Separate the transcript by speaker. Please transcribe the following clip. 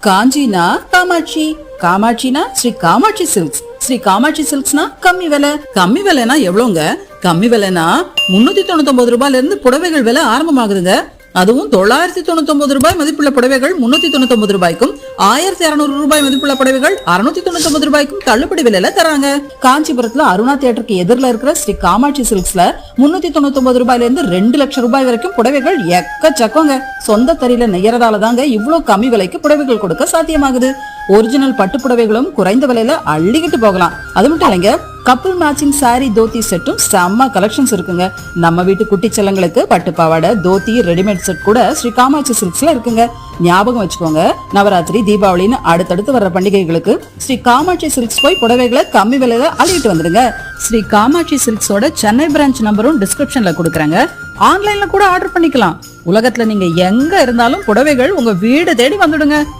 Speaker 1: காஞ்சினா Kamakshi, காமாட்சினா Sri Kamakshi silks. Sri Kamakshi சில்க்ஸ்னா கம்மி விலை. கம்மி விலைனா எவ்வளவுங்க? கம்மி விலைனா 399 ரூபாயில இருந்து புடவைகள் விலை ஆரம்பமாகுதுங்க. அதுவும் 999 ரூபாய் மதிப்புள்ள புடவைகள் 399 ரூபாய்க்கும், 1200 ரூபாய் மதிப்புள்ள புடவைகள் 699 ரூபாய்க்கும் தள்ளுபடி விலையில தராங்க. காஞ்சிபுரத்துல அருணா தியேட்டருக்கு எதிரில இருக்கிற ஸ்ரீ காமாட்சி சில்க்ஸ்ல 399 ரூபாயில இருந்து 2 லட்சம் ரூபாய் வரைக்கும் புடவைகள் எக்கச்சக்கங்க. சொந்த தறியில நெய்யறதால தாங்க இவ்வளவு கம்மி விலைக்கு புடவைகள் கொடுக்க சாத்தியமாகுது. ஒரிஜினல் பட்டு புடவைகளும் குறைந்த விலையில அள்ளிக்கிட்டு போகலாம். அது மட்டும் இல்லைங்க, கப்புள் மேட்சிங் சாரி தோத்தி செட்டும் செம்ம கலெக்ஷன்ஸ் இருக்குங்க. நம்ம வீட்டு குட்டி செல்லங்களுக்கு பட்டு பாவாடை, தோத்தி, ரெடிமேட் செட் கூட ஸ்ரீ காமாட்சி சில்க்ஸ்ல இருக்குங்க. ஞாபகம் வச்சுக்கோங்க, நவராத்திரி, தீபாவளின்னு அடுத்தடுத்து வர்ற பண்டிகைகளுக்கு ஸ்ரீ காமாட்சி சில்க்ஸ் போய் புடவைகளை கம்மி விலையில அள்ளிட்டு வந்துடுங்க. ஸ்ரீ காமாட்சி சில்க்ஸோட சென்னை பிரான்ச் நம்பரும் டிஸ்கிரிப்ஷன்ல கொடுக்குறாங்க. ஆன்லைன்ல கூட ஆர்டர் பண்ணிக்கலாம். உலகத்துல நீங்க எங்க இருந்தாலும் புடவைகள் உங்க வீடு தேடி வந்துடுங்க.